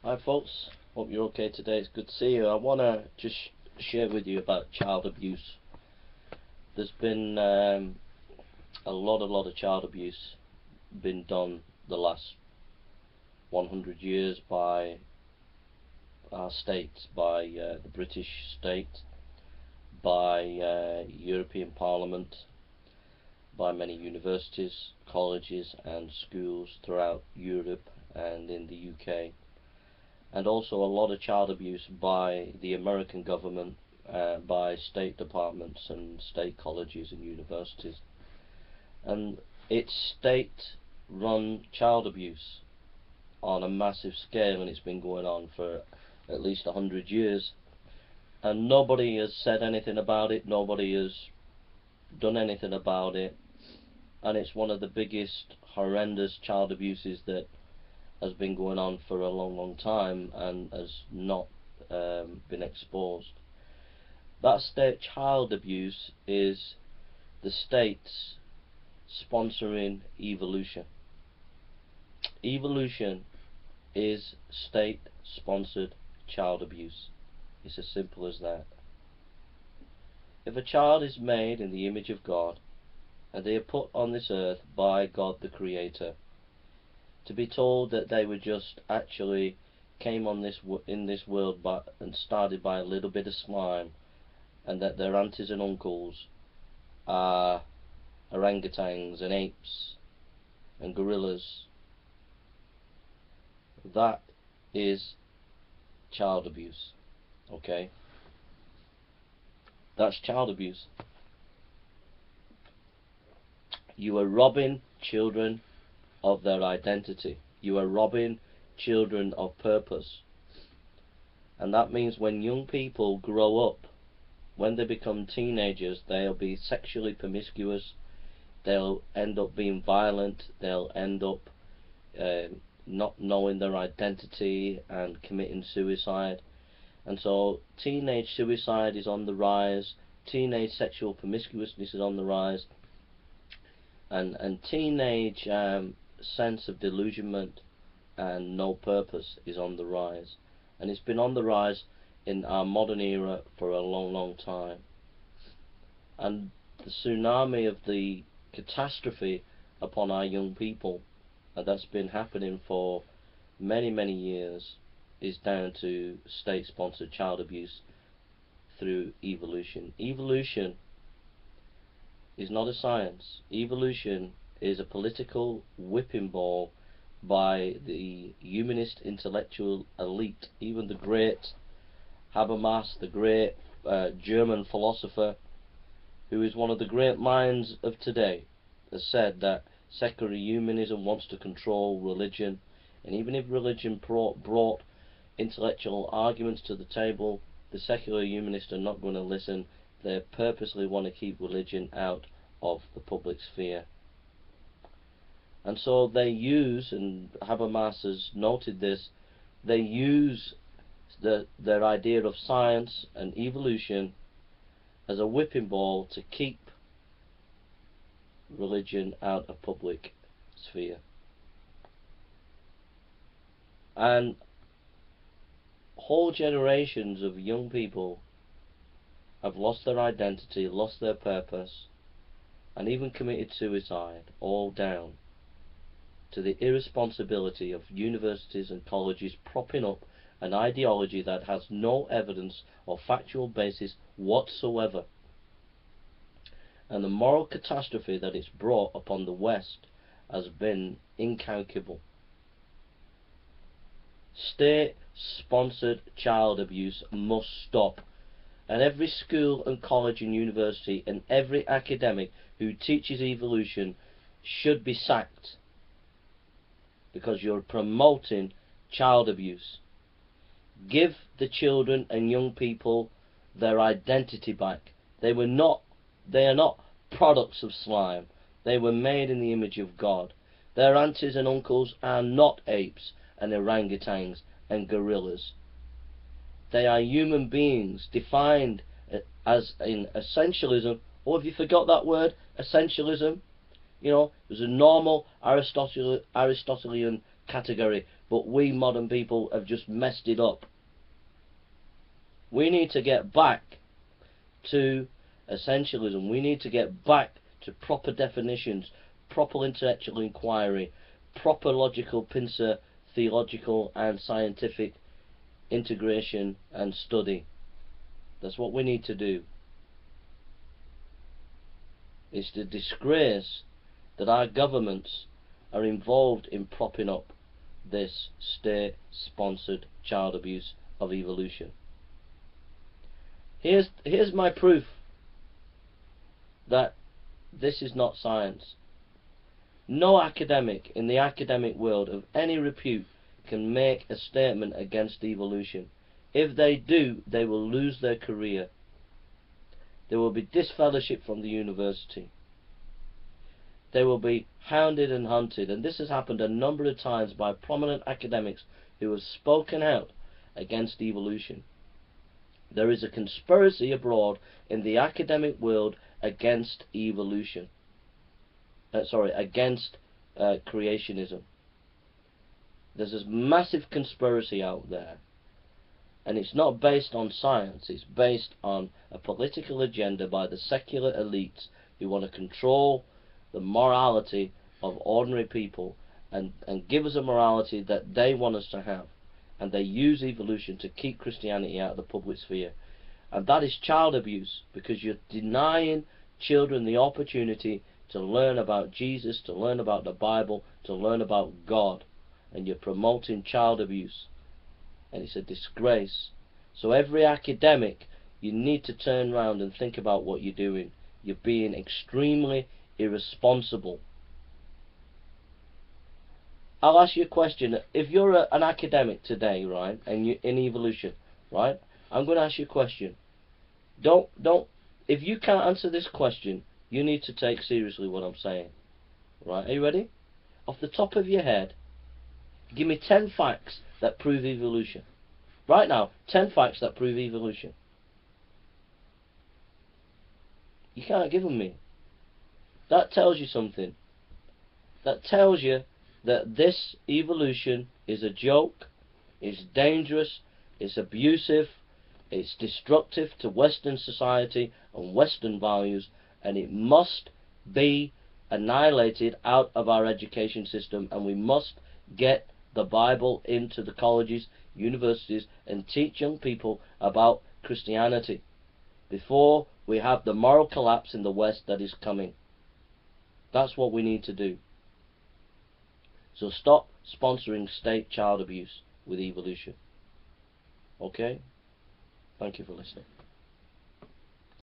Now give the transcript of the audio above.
Hi folks, hope you're okay today. It's good to see you. I want to just share with you about child abuse. There's been a lot of child abuse been done the last 100 years by our states, by the British state, by European Parliament, by many universities, colleges and schools throughout Europe and in the UK. And also a lot of child abuse by the American government, by state departments and state colleges and universities. And it's state-run child abuse on a massive scale, and it's been going on for at least 100 years. And nobody has said anything about it, nobody has done anything about it. And it's one of the biggest, horrendous child abuses that has been going on for a long time and has not been exposed. That state child abuse is the states sponsoring evolution. Evolution is state sponsored child abuse. It's as simple as that. If a child is made in the image of God and they are put on this earth by God the Creator, to be told that they were just actually came on in this world and started by a little bit of slime, and that their aunties and uncles are orangutans and apes and gorillas, that is child abuse. Okay? That's child abuse. You are robbing children of their identity. You are robbing children of purpose. And that means when young people grow up, when they become teenagers, they'll be sexually promiscuous, they'll end up being violent, they'll end up not knowing their identity and committing suicide. And so teenage suicide is on the rise, teenage sexual promiscuousness is on the rise, and teenage sense of delusionment and no purpose is on the rise, and it's been on the rise in our modern era for a long time. And the tsunami of the catastrophe upon our young people that's been happening for many years is down to state-sponsored child abuse through evolution. Evolution is not a science. Evolution is a political whipping ball by the humanist intellectual elite. Even the great Habermas, the great German philosopher, who is one of the great minds of today, has said that secular humanism wants to control religion, and even if religion brought intellectual arguments to the table, the secular humanists are not going to listen. They purposely want to keep religion out of the public sphere. And so they use, and Habermas has noted this, they use their idea of science and evolution as a whipping ball to keep religion out of public sphere. And whole generations of young people have lost their identity, lost their purpose, and even committed suicide, all down to the irresponsibility of universities and colleges propping up an ideology that has no evidence or factual basis whatsoever. And the moral catastrophe that it's brought upon the West has been incalculable. State-sponsored child abuse must stop, and every school and college and university and every academic who teaches evolution should be sacked, because you're promoting child abuse. Give the children and young people their identity back. They are not products of slime. They were made in the image of God. Their aunties and uncles are not apes and orangutans and gorillas. They are human beings defined as in essentialism. Or have you forgot that word, essentialism? You know, there's a normal Aristotelian category but we modern people have just messed it up. We need to get back to essentialism. We need to get back to proper definitions, proper intellectual inquiry, proper logical pincer, theological and scientific integration and study. That's what we need to do. It's the disgrace that our governments are involved in propping up this state-sponsored child abuse of evolution. Here's my proof that this is not science. No academic in the academic world of any repute can make a statement against evolution. If they do, they will lose their career. They will be disfellowshipped from the university. They will be hounded and hunted, and this has happened a number of times by prominent academics who have spoken out against evolution. There is a conspiracy abroad in the academic world against evolution. Against creationism. There's this massive conspiracy out there, and it's not based on science. It's based on a political agenda by the secular elites who want to control the morality of ordinary people and give us a morality that they want us to have. And they use evolution to keep Christianity out of the public sphere. And that is child abuse, because you're denying children the opportunity to learn about Jesus, to learn about the Bible, to learn about God. And you're promoting child abuse. And it's a disgrace. So every academic, you need to turn around and think about what you're doing. You're being extremely irresponsible. I'll ask you a question. If you're an academic today, right, and you're in evolution, right, I'm going to ask you a question. If you can't answer this question, you need to take seriously what I'm saying. Right, are you ready? Off the top of your head, give me 10 facts that prove evolution. Right now, 10 facts that prove evolution. You can't give them me. That tells you something. That tells you that this evolution is a joke, it's dangerous, it's abusive, it's destructive to Western society and Western values, and it must be annihilated out of our education system, and we must get the Bible into the colleges, universities, and teach young people about Christianity before we have the moral collapse in the West that is coming. That's what we need to do. So stop sponsoring state child abuse with evolution. Okay? Thank you for listening.